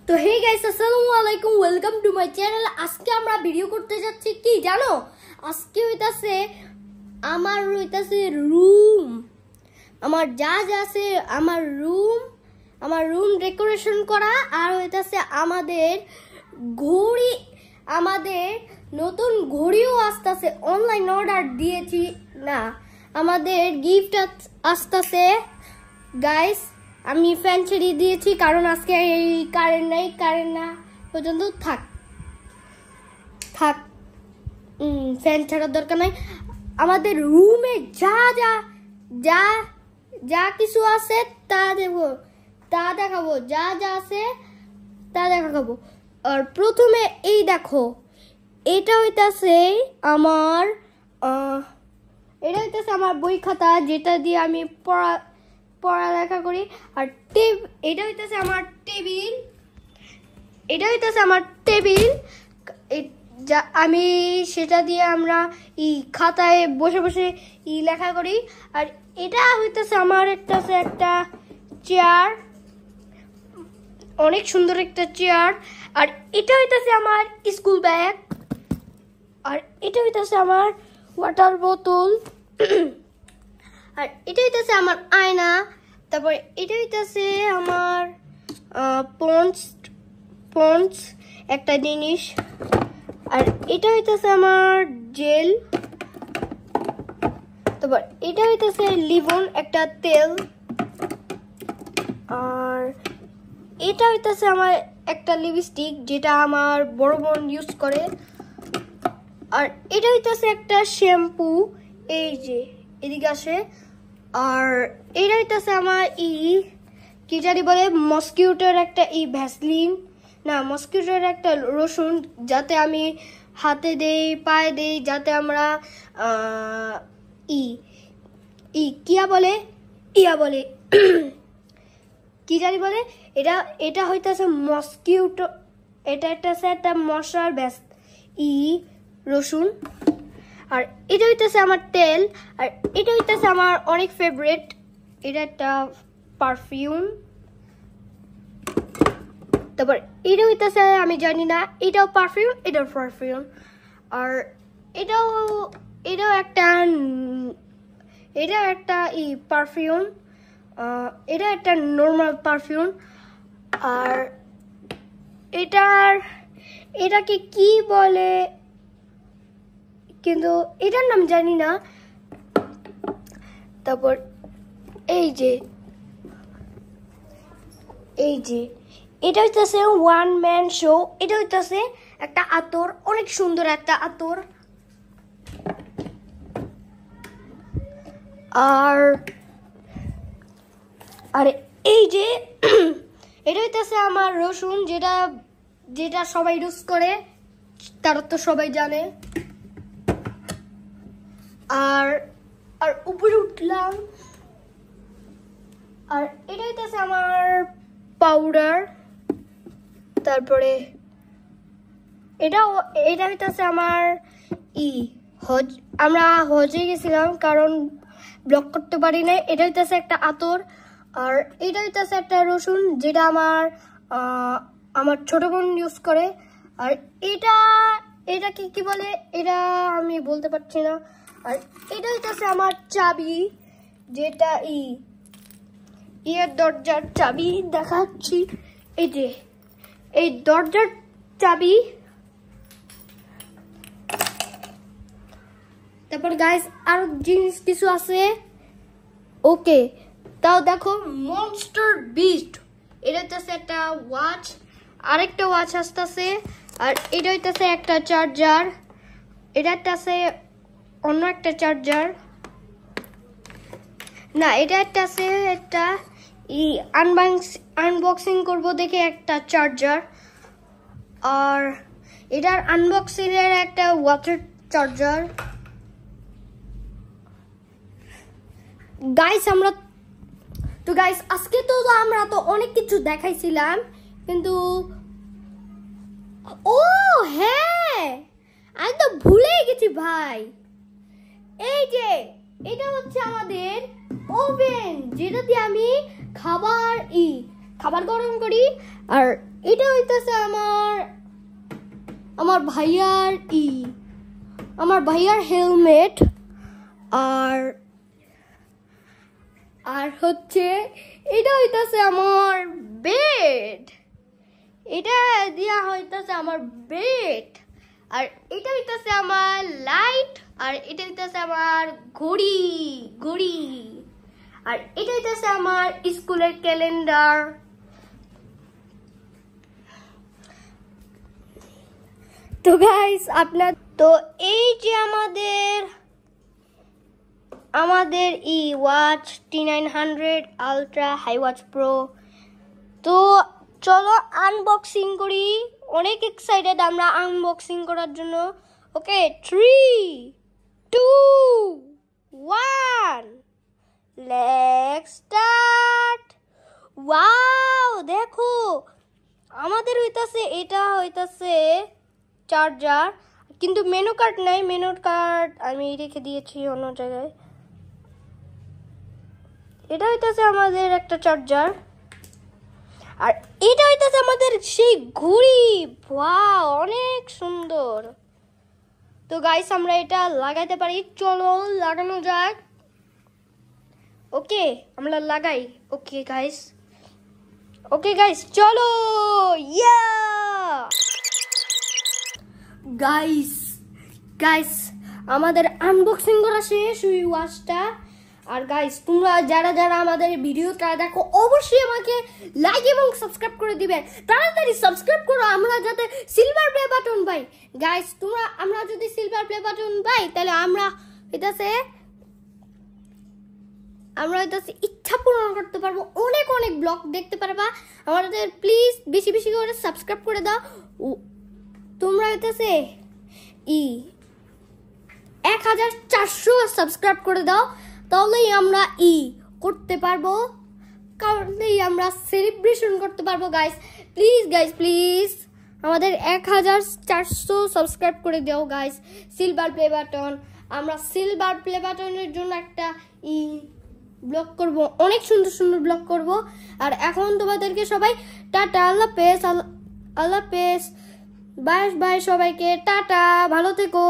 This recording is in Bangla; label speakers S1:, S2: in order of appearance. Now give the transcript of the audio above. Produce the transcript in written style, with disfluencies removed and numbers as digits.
S1: তো হে গাইস, আসসালামু আলাইকুম, ওয়েলকাম টু মাই চ্যানেল। আজকে আমরা ভিডিও করতে যাচ্ছি কি জানো? আজকে হইতাছে রুম, আমার যা যা আছে আমার রুম ডেকোরেশন করা, আর হইতাছে আমাদের ঘড়ি, আমাদের নতুন ঘড়িও আসতেছে, অনলাইন অর্ডার দিয়েছি না, আমাদের গিফট আসতেছে গাইস। আমি ফ্যান ছেড়ে দিয়েছি কারণ আজকে এই কারেন্ট না পর্যন্ত থাক ফ্যান ছাড়ার দরকার নাই। আমাদের রুমে যা যা যা যা কিছু আছে তা দেখাবো, যা যা আছে তা দেখাবো। আর প্রথমে এই দেখো, এটা হইতাছে আমার বই খাতা, যেটা দিয়ে আমি পড়ালেখা করি। আর এটা হইতাছে আমার টেবিল, যা আমি সেটা দিয়ে আমরা খাতায় বসে বসে লেখা করি। আর এটা হইতাছে আমার একটা চেয়ার, অনেক সুন্দর একটা চেয়ার। আর এটা হইতাছে আমার স্কুল ব্যাগ, আর এটা হইতাছে আমার ওয়াটার বোতল, আর এটা হইতাছে আমার আয়না। তারপরে এটা হইতাছে আমার পন্স একটা জিনিস। আর এটা হইতাছে আমার জেল। তারপর এটা হইতাছে লিভন, একটা তেল। আর এটা হইতাছে আমার একটা লিপস্টিক, যেটা আমার বড় বোন ইউজ করে। আর এটা হইতাছে একটা শ্যাম্পু, এই যে এদিকে আসে। আর এটা হইতাছে আমার কি জানি বলে, মসকিউটোর একটা ভ্যাসলিন, না মসকিউটোর একটা রসুন, যাতে আমি হাতে দেই, পায়ে দেই, যাতে আমরা ইয়া বলে কি জানি বলে, এটা হইতাছে মসকিউটো, এটা একটা মশার রসুন। আর এটা হইতাছে আমার তেল। আর এটা হইতাছে আমার অনেক ফেভারিট, এটা একটা পারফিউম। তারপর এটা হইতাছে, আমি জানি না, এটাও পারফিউম। আর এটাও একটা পারফিউম, এটা একটা নর্মাল পারফিউম। আর এটাকে কি বলে, কিন্তু এটার নাম জানি না। তারপর এই যে এটা হইতাছে ওয়ান ম্যান শো, এটা হইতাছে একটা আতর, অনেক সুন্দর একটা আতর। আর এই যে এটা হইতাছে আমার রসুন, যেটা সবাই ইউজ করে, তারা তো সবাই জানে। আর উপরে উঠলাম, আর এটা হইতাছে আমার পাউডার। তারপরে এটা হইতাছে আমার আমরা হজে গেছিলাম, কারণ ব্লক করতে পারি না। এটা হইতাছে একটা আতর। আর এটা হইতাছে একটা রসুন, যেটা আমার ছোট বোন ইউজ করে। আর এটাকে কি বলে, এটা আমি বলতে পারছি না। আর এটা হইতাছে আমার চাবি, যেটা দরজার চাবি দেখাচ্ছি, এই যে এই দরজার চাবি। তারপর গাইস আরো জিনিস কিছু আছে, ওকে তাও দেখো, মনস্টার বিস্ট, এটা হইতাছে একটা ওয়াচ, আরেকটা ওয়াচ আসতেছে। আর এটা হইতাছে একটা চার্জার, এটা হইতাছে অন্য একটা চার্জার, না এটা হইতাছে একটা আনবক্সিং করবো দেখে একটা চার্জার। আর এটার আনবক্সিং এর একটা ওয়াটার চার্জার। গাইস আজকে তো আমরা অনেক কিছু দেখাইছিলাম, কিন্তু ও হ্যাঁ, আমি তো ভুলেই গেছি ভাই। এই যে এটা হচ্ছে আমাদের ওভেন, যেটা দিয়ে আমি খাবার খাবার গরম করি। আর এটা হইতেছে আমার ভাইয়ার হেলমেট। আর হচ্ছে এটা হইতেছে আমার বেড। এটা দিয়া হইতেছে আমার বেড। আর এটা হইতেছে আমার লাইট। আর এটা হইতেছে আমার ঘড়ি। আর এটা হইতেছে আমার স্কুলের ক্যালেন্ডার। তো গাইস তো এই যে আমাদের watch T900 ultra hi watch pro. তো চলো আনবক্সিং করি। অনেক এক্সাইটেড আমরা আনবক্সিং করার জন্য। ওকে 3, 2, 1 লেটস স্টার্ট। ওয়াও দেখো আমাদের এটা হইতাছে চার্জার, কিন্তু মেনু কার্ড নাই। মেনু কার্ড আমি রেখে দিয়েছি অন্য জায়গায়। এটা হইতাছে আমাদের একটা চার্জার। আর এটা হইতাছে আমাদের সেই ঘড়ি। ওয়াও অনেক সুন্দর। তো গাইস আমরা এটা লাগাইতে পারি, চলো লাগানো যাক। ওকে আমরা লাগাই। ওকে গাইস চলো। ইয়া গাইস আমাদের আনবক্সিং করা শেষ ওই ওয়াচটা। আর গাইস তোমরা যারা আমাদের ভিডিওটা দেখো অবশ্যই আমাকে লাইক এবং সাবস্ক্রাইব করে দিবেন। তাড়াতাড়ি সাবস্ক্রাইব করো আমরা যাতে সিলভার প্লে বাটন পাই। গাইস আমরা যদি সিলভার প্লে বাটন পাই তাহলে আমরা হইতাছে ইচ্ছা পূরণ করতে পারবো। অনেক ব্লগ দেখতে পারবা। আমাদের প্লিজ বেশি করে সাবস্ক্রাইব করে দাও। তোমরা হইতাছে 1400 সাবস্ক্রাইব করে দাও, তাহলেই আমরা করতে পারবো, কারণেই আমরা সেলিব্রেশন করতে পারবো। গাইস প্লিজ আমাদের 1400 সাবস্ক্রাইব করে দাও গাইস। সিলভার প্লে বাটন, আমরা সিলভার প্লে বাটনের জন্য একটা ব্লগ করব, অনেক সুন্দর ব্লগ করব। আর এখন তোমাদেরকে সবাই টাটা, আল্লাহ হাফেজ, বাই সবাইকে টাটা, ভালো থেকো।